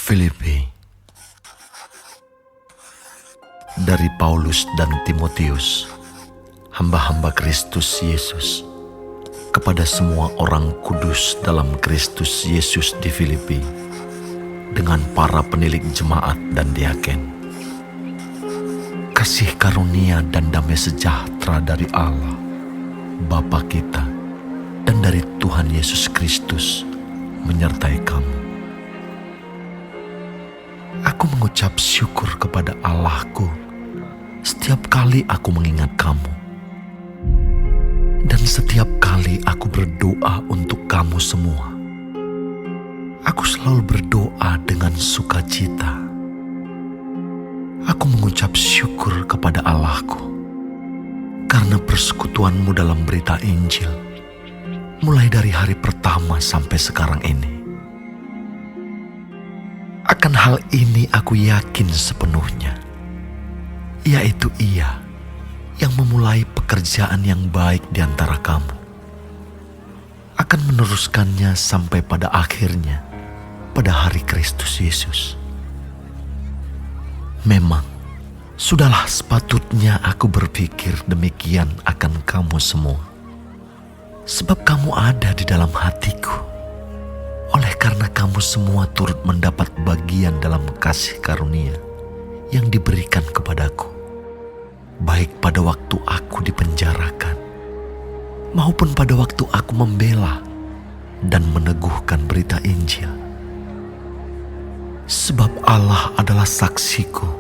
Filipi. Dari Paulus dan Timotius, hamba-hamba Kristus Yesus, kepada semua orang kudus dalam Kristus Yesus di Filipi, dengan para penilik jemaat dan diaken. Kasih karunia dan damai sejahtera dari Allah, Bapa kita, dan dari Tuhan Yesus Kristus menyertai kamu. Aku mengucap syukur kepada Allahku setiap kali aku mengingat kamu. Dan setiap kali aku berdoa untuk kamu semua. Aku selalu berdoa dengan sukacita. Aku mengucap syukur kepada Allahku karena persekutuanmu dalam berita Injil, mulai dari hari pertama sampai sekarang ini. Akan hal ini aku yakin sepenuhnya, yaitu Ia yang memulai pekerjaan yang baik di antara kamu akan meneruskannya sampai pada akhirnya pada hari Kristus Yesus. Memang sudahlah sepatutnya aku berpikir demikian akan kamu semua, sebab kamu ada di dalam hatiku. Oleh karena kamu semua turut mendapat bagian dalam kasih karunia yang diberikan kepadaku, baik pada waktu aku dipenjarakan, maupun pada waktu aku membela dan meneguhkan berita Injil. Sebab Allah adalah saksiku,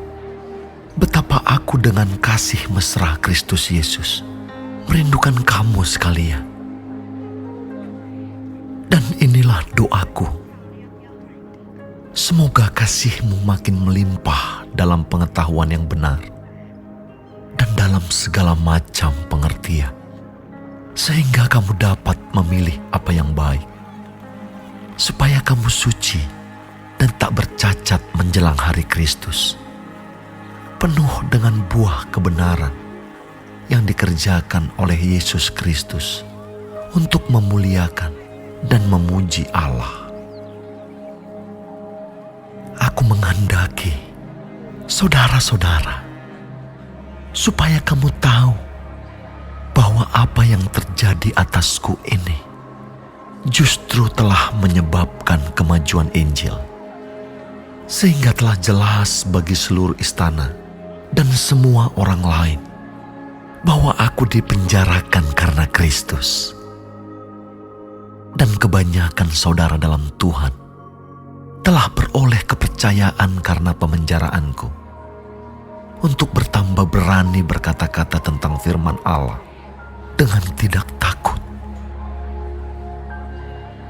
betapa aku dengan kasih mesra Kristus Yesus merindukan kamu sekalian. Dan inilah doaku, semoga kasih-Mu makin melimpah dalam pengetahuan yang benar dan dalam segala macam pengertian, sehingga kamu dapat memilih apa yang baik, supaya kamu suci dan tak bercacat menjelang hari Kristus, penuh dengan buah kebenaran yang dikerjakan oleh Yesus Kristus untuk memuliakan dan memuji Allah. Aku menghendaki, saudara-saudara, supaya kamu tahu bahwa apa yang terjadi atasku ini justru telah menyebabkan kemajuan Injil, sehingga telah jelas bagi seluruh istana dan semua orang lain bahwa aku dipenjarakan karena Kristus. Dan kebanyakan saudara dalam Tuhan telah beroleh kepercayaan karena pemenjaraanku, untuk bertambah berani berkata-kata tentang firman Allah dengan tidak takut.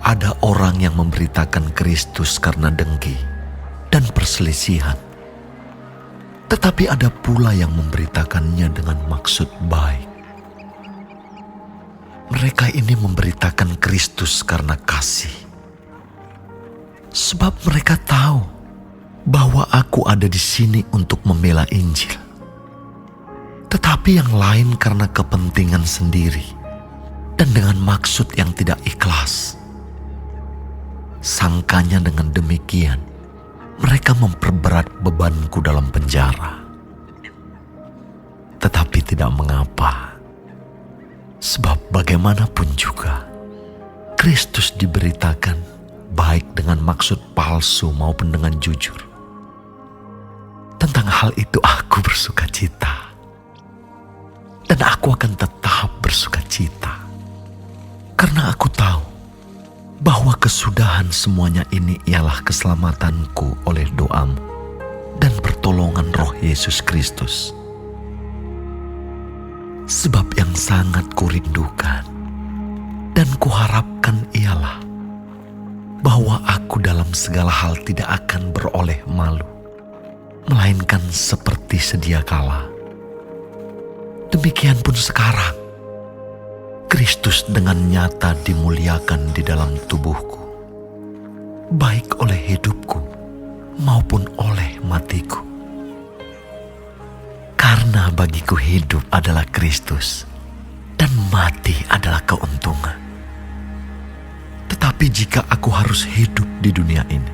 Ada orang yang memberitakan Kristus karena dengki dan perselisihan, tetapi ada pula yang memberitakannya dengan maksud baik. Mereka ini memberitakan Kristus karena kasih, sebab mereka tahu bahwa aku ada di sini untuk membela Injil. Tetapi yang lain karena kepentingan sendiri dan dengan maksud yang tidak ikhlas. Sangkanya dengan demikian, mereka memperberat bebanku dalam penjara. Tetapi tidak mengapa. Sebab bagaimanapun juga, Kristus diberitakan baik dengan maksud palsu maupun dengan jujur. Tentang hal itu aku bersukacita. Dan aku akan tetap bersukacita. Karena aku tahu bahwa kesudahan semuanya ini ialah keselamatanku oleh doamu dan pertolongan Roh Yesus Kristus. Sebab yang sangat kurindukan dan kuharapkan ialah bahwa aku dalam segala hal tidak akan beroleh malu, melainkan seperti sedia kala. Demikian pun sekarang, Kristus dengan nyata dimuliakan di dalam tubuhku, baik oleh hidupku maupun oleh matiku. Karena bagiku hidup adalah Kristus dan mati adalah keuntungan. Tetapi jika aku harus hidup di dunia ini,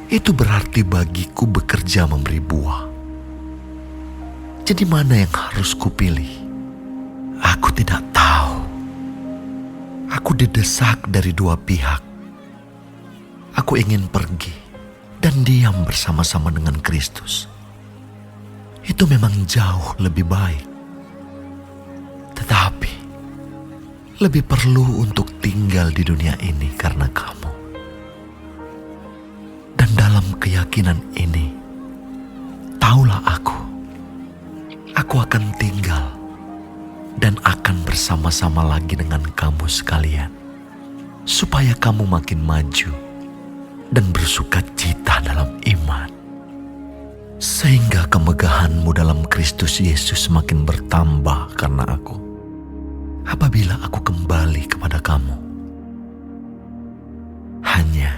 itu berarti bagiku bekerja memberi buah. Jadi mana yang harus kupilih? Aku tidak tahu. Aku didesak dari dua pihak. Aku ingin pergi dan diam bersama-sama dengan Kristus. Itu memang jauh lebih baik. Tetapi lebih perlu untuk tinggal di dunia ini karena kamu. Dan dalam keyakinan ini, taulah aku akan tinggal dan akan bersama-sama lagi dengan kamu sekalian, supaya kamu makin maju dan bersuka cita dalam iman, sehingga kemegahanmu dalam Kristus Yesus makin bertambah karena aku, apabila aku kembali kepada kamu. Hanya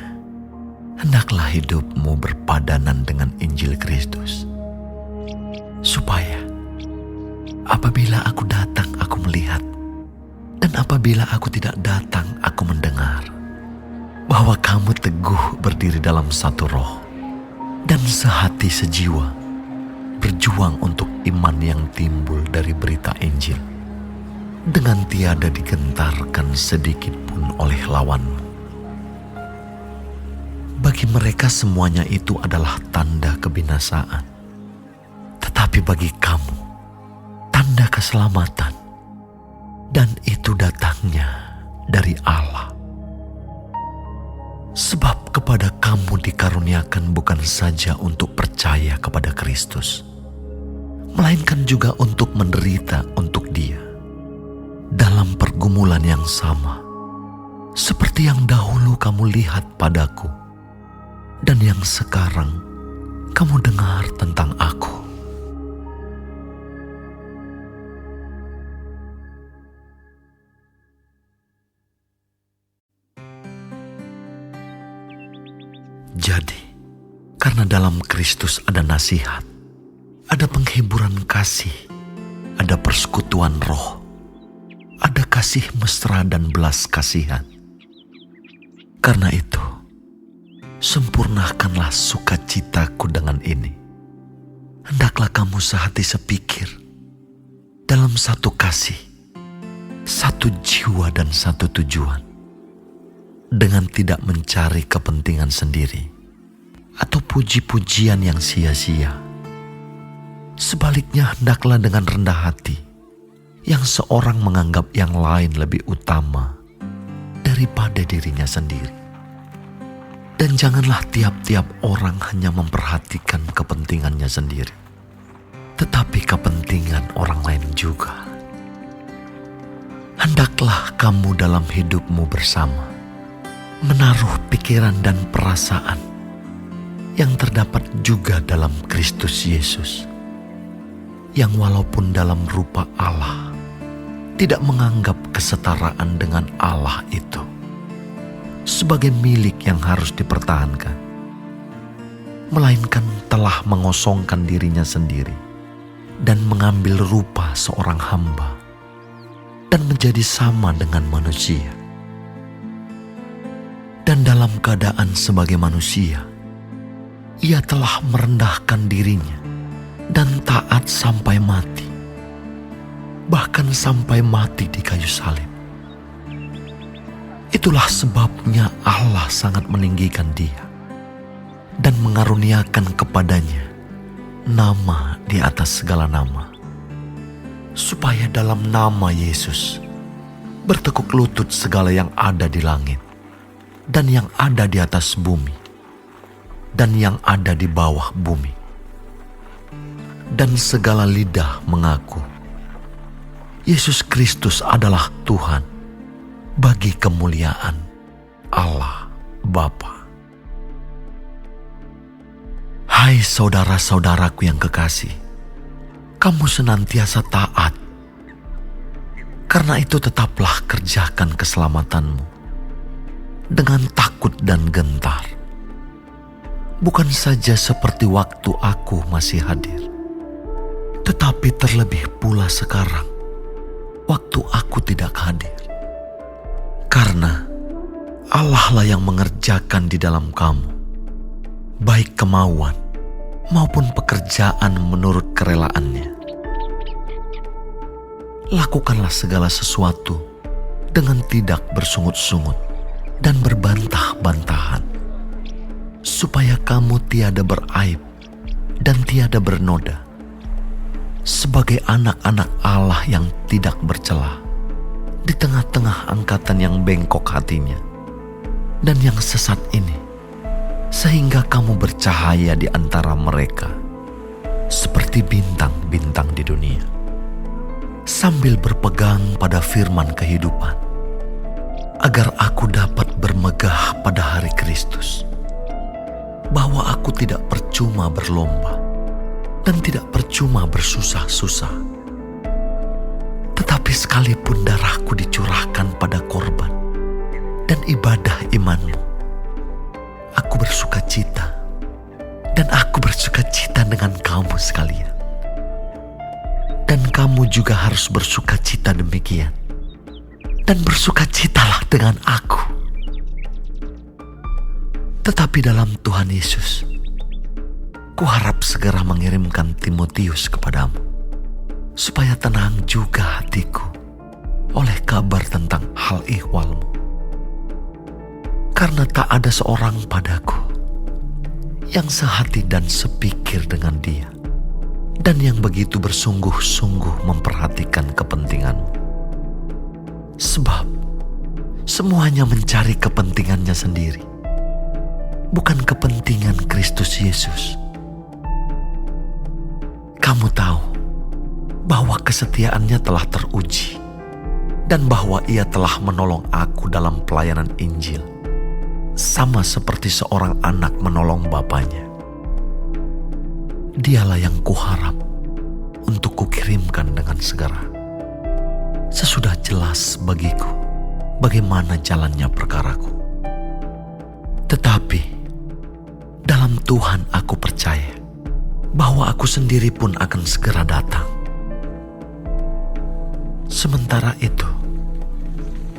hendaklah hidupmu berpadanan dengan Injil Kristus, supaya apabila aku datang aku melihat, dan apabila aku tidak datang aku mendengar, bahwa kamu teguh berdiri dalam satu roh, dan sehati sejiwa, berjuang untuk iman yang timbul dari berita Injil, dengan tiada digentarkan sedikit pun oleh lawanmu. Bagi mereka semuanya itu adalah tanda kebinasaan, tetapi bagi kamu tanda keselamatan, dan itu datangnya dari Allah. Sebab kepada kamu dikaruniakan bukan saja untuk percaya kepada Kristus, melainkan juga untuk menderita untuk Dia dalam pergumulan yang sama, seperti yang dahulu kamu lihat padaku, dan yang sekarang kamu dengar tentang aku. Jadi, karena dalam Kristus ada nasihat, ada penghiburan kasih, ada persekutuan roh, ada kasih mesra dan belas kasihan. Karena itu, sempurnakanlah sukacitaku dengan ini. Hendaklah kamu sehati sepikir, dalam satu kasih, satu jiwa dan satu tujuan, dengan tidak mencari kepentingan sendiri atau puji-pujian yang sia-sia. Sebaliknya hendaklah dengan rendah hati, yang seorang menganggap yang lain lebih utama daripada dirinya sendiri. Dan janganlah tiap-tiap orang hanya memperhatikan kepentingannya sendiri, tetapi kepentingan orang lain juga. Hendaklah kamu dalam hidupmu bersama menaruh pikiran dan perasaan yang terdapat juga dalam Kristus Yesus, yang walaupun dalam rupa Allah tidak menganggap kesetaraan dengan Allah itu sebagai milik yang harus dipertahankan, melainkan telah mengosongkan dirinya sendiri dan mengambil rupa seorang hamba dan menjadi sama dengan manusia. Dan dalam keadaan sebagai manusia, ia telah merendahkan dirinya dan taat sampai mati, bahkan sampai mati di kayu salib. Itulah sebabnya Allah sangat meninggikan dia dan mengaruniakan kepadanya nama di atas segala nama, supaya dalam nama Yesus bertekuk lutut segala yang ada di langit dan yang ada di atas bumi dan yang ada di bawah bumi, dan segala lidah mengaku Yesus Kristus adalah Tuhan, bagi kemuliaan Allah Bapa. Hai saudara-saudaraku yang kekasih, kamu senantiasa taat. Karena itu tetaplah kerjakan keselamatanmu dengan takut dan gentar, bukan saja seperti waktu aku masih hadir, tetapi terlebih pula sekarang, waktu aku tidak hadir. Karena Allah lah yang mengerjakan di dalam kamu, baik kemauan maupun pekerjaan menurut kerelaannya. Lakukanlah segala sesuatu dengan tidak bersungut-sungut dan berbantah-bantahan, supaya kamu tiada beraib dan tiada bernoda, sebagai anak-anak Allah yang tidak bercela di tengah-tengah angkatan yang bengkok hatinya dan yang sesat ini, sehingga kamu bercahaya di antara mereka seperti bintang-bintang di dunia, sambil berpegang pada firman kehidupan, agar aku dapat bermegah pada hari Kristus, bahwa aku tidak percuma berlomba dan tidak percuma bersusah-susah. Tetapi sekalipun darahku dicurahkan pada korban dan ibadah imanmu, aku bersuka cita, dan aku bersuka cita dengan kamu sekalian. Dan kamu juga harus bersuka cita demikian, dan bersuka citalah dengan aku. Tetapi dalam Tuhan Yesus, kuharap segera mengirimkan Timotius kepadamu, supaya tenang juga hatiku oleh kabar tentang hal ihwalmu. Karena tak ada seorang padaku yang sehati dan sepikir dengan dia, dan yang begitu bersungguh-sungguh memperhatikan kepentinganmu. Sebab semuanya mencari kepentingannya sendiri, bukan kepentingan Kristus Yesus. Kamu tahu bahwa kesetiaannya telah teruji, dan bahwa ia telah menolong aku dalam pelayanan Injil, sama seperti seorang anak menolong bapanya. Dialah yang kuharap untuk kukirimkan dengan segera, sesudah jelas bagiku bagaimana jalannya perkaraku. Tetapi dalam Tuhan aku percaya bahwa aku sendiri pun akan segera datang. Sementara itu,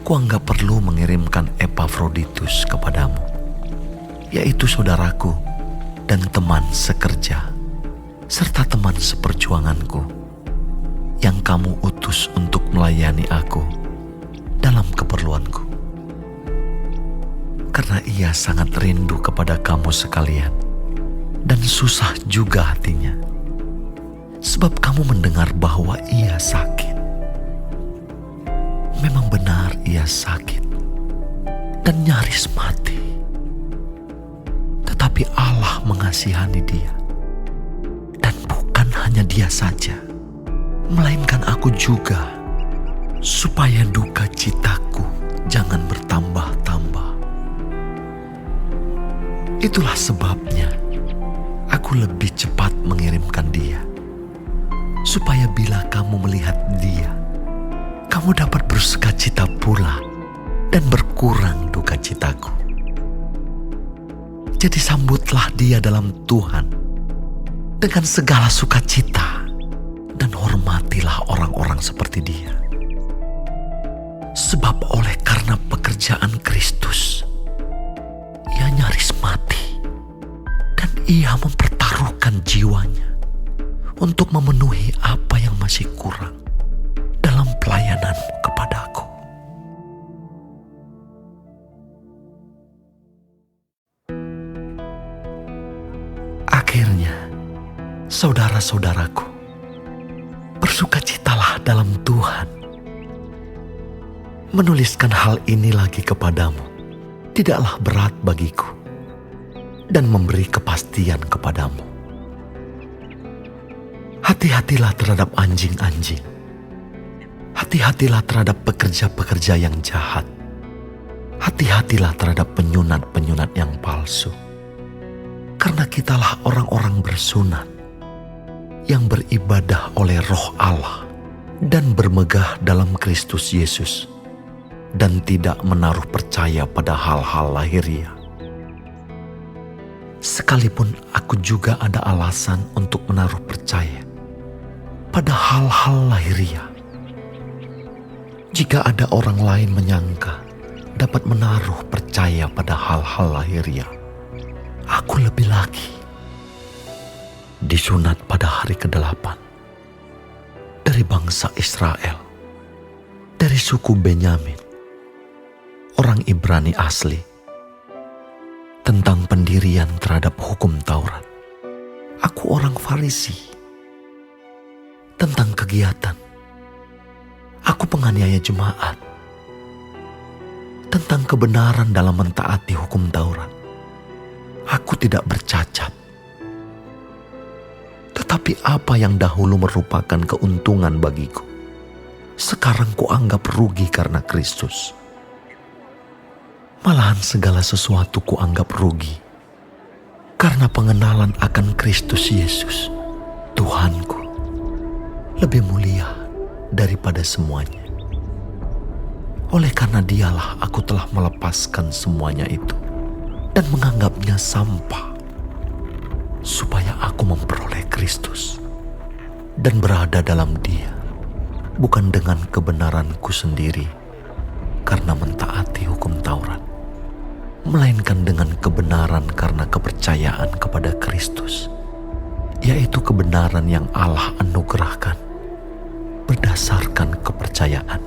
kuanggap perlu mengirimkan Epafroditus kepadamu, yaitu saudaraku dan teman sekerja, serta teman seperjuanganku, yang kamu utus untuk melayani aku dalam keperluanku. Karena ia sangat rindu kepada kamu sekalian, dan susah juga hatinya, sebab kamu mendengar bahwa ia sakit. Memang benar ia sakit dan nyaris mati. Tetapi Allah mengasihani dia, dan bukan hanya dia saja, melainkan aku juga, supaya duka citaku jangan bertambah-tambah. Itulah sebabnya aku lebih cepat mengirimkan dia, supaya bila kamu melihat dia, kamu dapat bersuka cita pula dan berkurang duka citaku. Jadi sambutlah dia dalam Tuhan dengan segala sukacita, dan hormatilah orang-orang seperti dia. Sebab oleh karena pekerjaan Kristus, ia nyaris mati, dan ia mempertaruhkan jiwanya untuk memenuhi apa yang masih kurang dalam pelayananmu kepadaku. Akhirnya, saudara-saudaraku, bersukacitalah dalam Tuhan. Menuliskan hal ini lagi kepadamu tidaklah berat bagiku, dan memberi kepastian kepadamu. Hati-hatilah terhadap anjing-anjing. Hati-hatilah terhadap pekerja-pekerja yang jahat. Hati-hatilah terhadap penyunat-penyunat yang palsu. Karena kitalah orang-orang bersunat yang beribadah oleh Roh Allah dan bermegah dalam Kristus Yesus, dan tidak menaruh percaya pada hal-hal lahiriah. Sekalipun aku juga ada alasan untuk menaruh percaya pada hal-hal lahiriah. Jika ada orang lain menyangka dapat menaruh percaya pada hal-hal lahiriah, Aku lebih lagi disunat pada hari ke-8 dari bangsa Israel, dari suku Benyamin, orang Ibrani asli. Tentang pendirian terhadap hukum Taurat, aku orang Farisi. Tentang kegiatan, aku penganiaya jemaat. Tentang kebenaran dalam mentaati hukum Taurat, aku tidak bercacat. Tetapi apa yang dahulu merupakan keuntungan bagiku, sekarang kuanggap rugi karena Kristus. Malahan segala sesuatu kuanggap rugi karena pengenalan akan Kristus Yesus, Tuhanku, lebih mulia daripada semuanya. Oleh karena Dialah aku telah melepaskan semuanya itu dan menganggapnya sampah, supaya aku memperoleh Kristus dan berada dalam Dia, bukan dengan kebenaranku sendiri karena mentaati hukum Taurat, melainkan dengan kebenaran karena kepercayaan kepada Kristus, yaitu kebenaran yang Allah anugerahkan berdasarkan kepercayaan.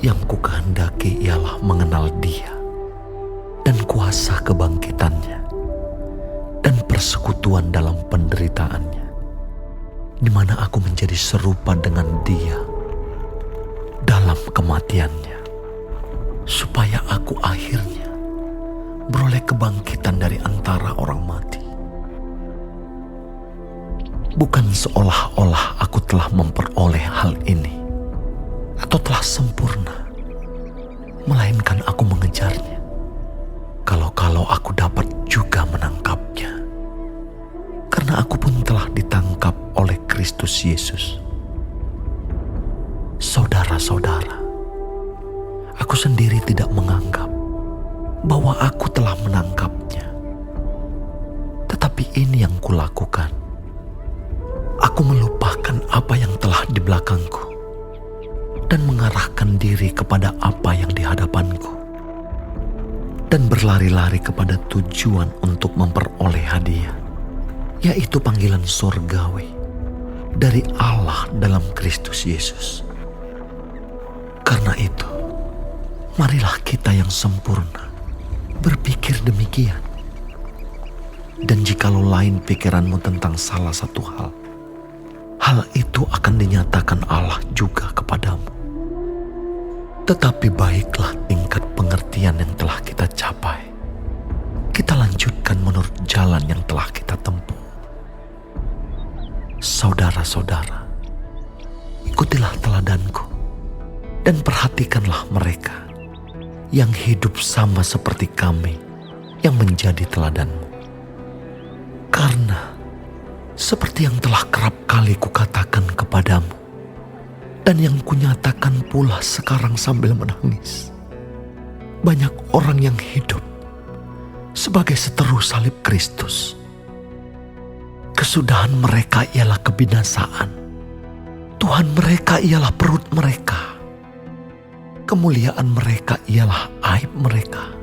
Yang kukehendaki ialah mengenal Dia dan kuasa kebangkitannya dan persekutuan dalam penderitaannya, di mana aku menjadi serupa dengan Dia dalam kematiannya, supaya aku akhirnya beroleh kebangkitan dari antara orang mati. Bukan seolah-olah aku telah memperoleh hal ini atau telah sempurna, melainkan aku mengejarnya, kalau-kalau aku dapat juga menangkapnya, karena aku pun telah ditangkap oleh Kristus Yesus. Saudara-saudara, aku sendiri tidak menganggap bahwa aku telah menangkapnya. Tetapi ini yang kulakukan. Aku melupakan apa yang telah di belakangku dan mengarahkan diri kepada apa yang di hadapanku, dan berlari-lari kepada tujuan untuk memperoleh hadiah, yaitu panggilan surgawi dari Allah dalam Kristus Yesus. Karena itu, marilah kita yang sempurna berpikir demikian. Dan jikalau lain pikiranmu tentang salah satu hal itu akan dinyatakan Allah juga kepadamu. Tetapi baiklah tingkat pengertian yang telah kita capai, kita lanjutkan menurut jalan yang telah kita tempuh. Saudara-saudara, ikutilah teladanku dan perhatikanlah mereka yang hidup sama seperti kami yang menjadi teladanmu. Karena seperti yang telah kerap kali kukatakan kepadamu, dan yang kunyatakan pula sekarang sambil menangis, banyak orang yang hidup sebagai seteru salib Kristus. Kesudahan mereka ialah kebinasaan. Tuhan mereka ialah perut mereka. Kemuliaan mereka ialah aib mereka.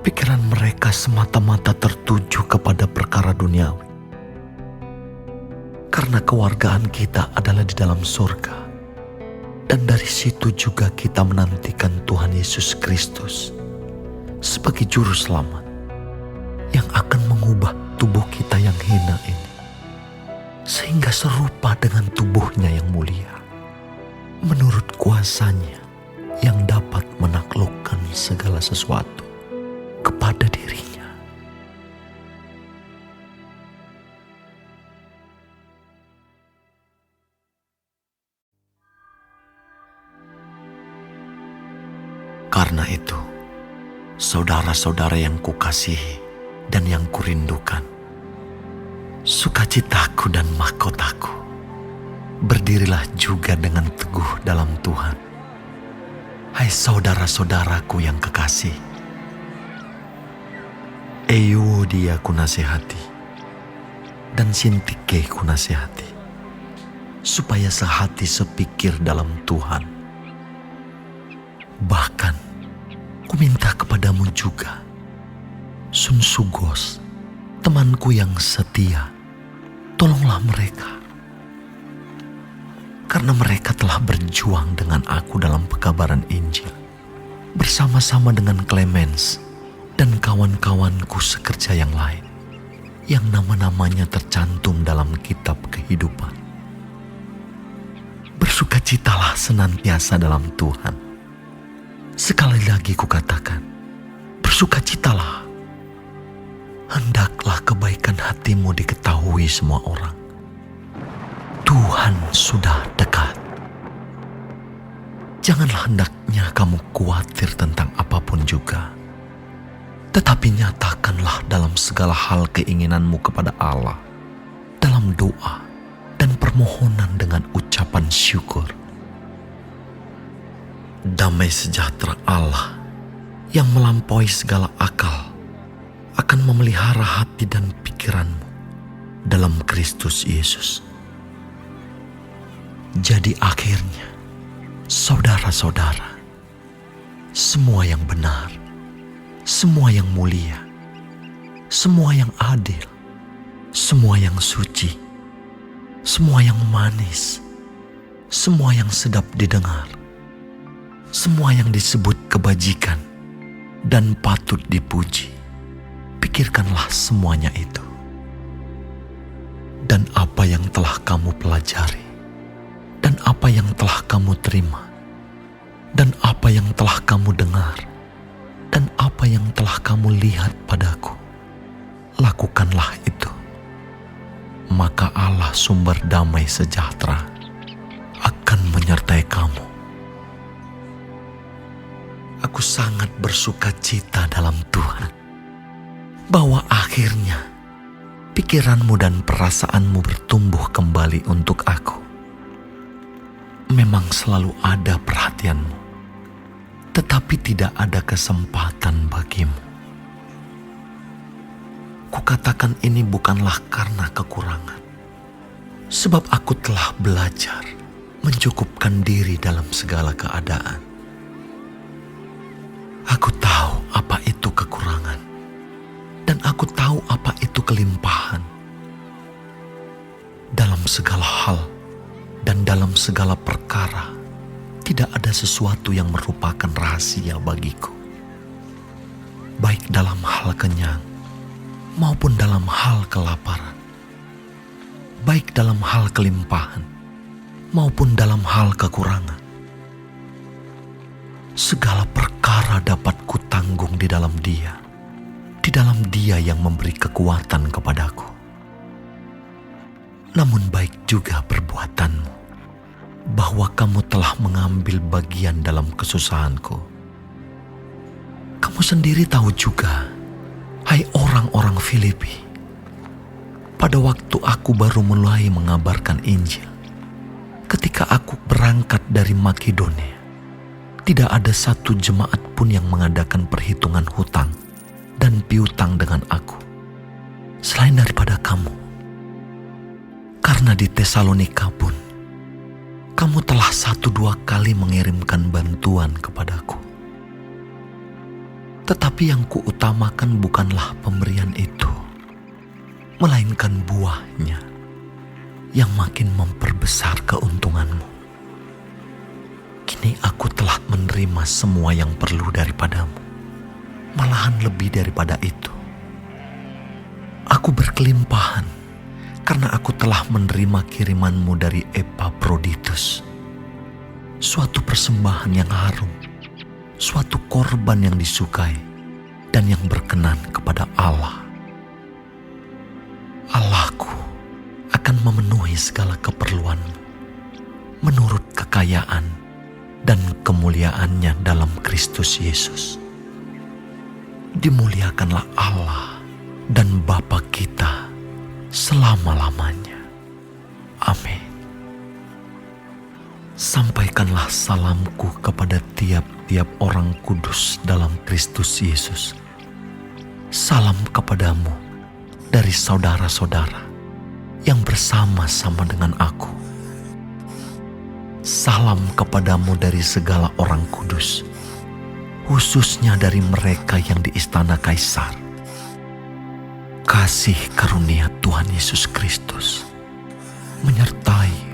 Pikiran mereka semata-mata tertuju kepada perkara duniawi. Karena kewargaan kita adalah di dalam surga, dan dari situ juga kita menantikan Tuhan Yesus Kristus sebagai juru selamat yang akan mengubah tubuh kita yang hina ini, sehingga serupa dengan tubuhnya yang mulia, menurut kuasanya yang dapat menaklukkan segala sesuatu kepada dirinya. Karena itu, saudara-saudara yang kukasihi dan yang kurindukan, sukacitaku dan mahkotaku, berdirilah juga dengan teguh dalam Tuhan. Hai saudara-saudaraku yang kekasih, Euodia kunasihati dan Sintike kunasihati, supaya sehati sepikir dalam Tuhan. Bahkan ku minta kepadamu juga Sunsugos, temanku yang setia, tolonglah mereka. Karena mereka telah berjuang dengan aku dalam pekabaran Injil, bersama-sama dengan Clemens dan kawan-kawanku sekerja yang lain, yang nama-namanya tercantum dalam kitab kehidupan. Bersukacitalah senantiasa dalam Tuhan. Sekali lagi kukatakan, bersukacitalah. Hendaklah kebaikan hatimu diketahui semua orang. Tuhan sudah dekat. Janganlah hendaknya kamu khawatir tentang apapun juga. Tetapi nyatakanlah dalam segala hal keinginanmu kepada Allah, dalam doa dan permohonan dengan ucapan syukur. Damai sejahtera Allah yang melampaui segala akal akan memelihara hati dan pikiranmu dalam Kristus Yesus. Jadi akhirnya, saudara-saudara, semua yang benar, semua yang mulia, semua yang adil, semua yang suci, semua yang manis, semua yang sedap didengar, semua yang disebut kebajikan dan patut dipuji, pikirkanlah semuanya itu. Dan apa yang telah kamu pelajari, dan apa yang telah kamu terima, dan apa yang telah kamu dengar, dan apa yang telah kamu lihat padaku, lakukanlah itu. Maka Allah sumber damai sejahtera akan menyertai kamu. Aku sangat bersuka cita dalam Tuhan, bahwa akhirnya pikiranmu dan perasaanmu bertumbuh kembali untuk aku. Memang selalu ada perhatianmu, tetapi tidak ada kesempatan bagimu. Kukatakan ini bukanlah karena kekurangan, sebab aku telah belajar mencukupkan diri dalam segala keadaan. Aku tahu apa itu kekurangan, dan aku tahu apa itu kelimpahan. Dalam segala hal dan dalam segala perkara, tidak ada sesuatu yang merupakan rahasia bagiku. Baik dalam hal kenyang maupun dalam hal kelaparan, baik dalam hal kelimpahan maupun dalam hal kekurangan. Segala perkara dapat kutanggung di dalam Dia yang memberi kekuatan kepadaku. Namun baik juga perbuatanmu, bahwa kamu telah mengambil bagian dalam kesusahanku. Kamu sendiri tahu juga, hai orang-orang Filipi, pada waktu aku baru mulai mengabarkan Injil, ketika aku berangkat dari Makedonia, tidak ada satu jemaat pun yang mengadakan perhitungan hutang dan piutang dengan aku, selain daripada kamu. Karena di Tesalonika pun, kamu telah 1-2 kali mengirimkan bantuan kepadaku. Tetapi yang kuutamakan bukanlah pemberian itu, melainkan buahnya yang makin memperbesar keuntunganmu. Kini aku telah menerima semua yang perlu daripadamu, malahan lebih daripada itu. Aku berkelimpahan karena aku telah menerima kirimanmu dari Epaphroditus, suatu persembahan yang harum, suatu korban yang disukai dan yang berkenan kepada Allah. Allahku akan memenuhi segala keperluanmu menurut kekayaan dan kemuliaannya dalam Kristus Yesus. Dimuliakanlah Allah dan Bapa kita selama-lamanya. Amin. Sampaikanlah salamku kepada tiap-tiap orang kudus dalam Kristus Yesus. Salam kepadamu dari saudara-saudara yang bersama-sama dengan aku. Salam kepadamu dari segala orang kudus, khususnya dari mereka yang di istana Kaisar. kasih karunia Tuhan Yesus Kristus menyertai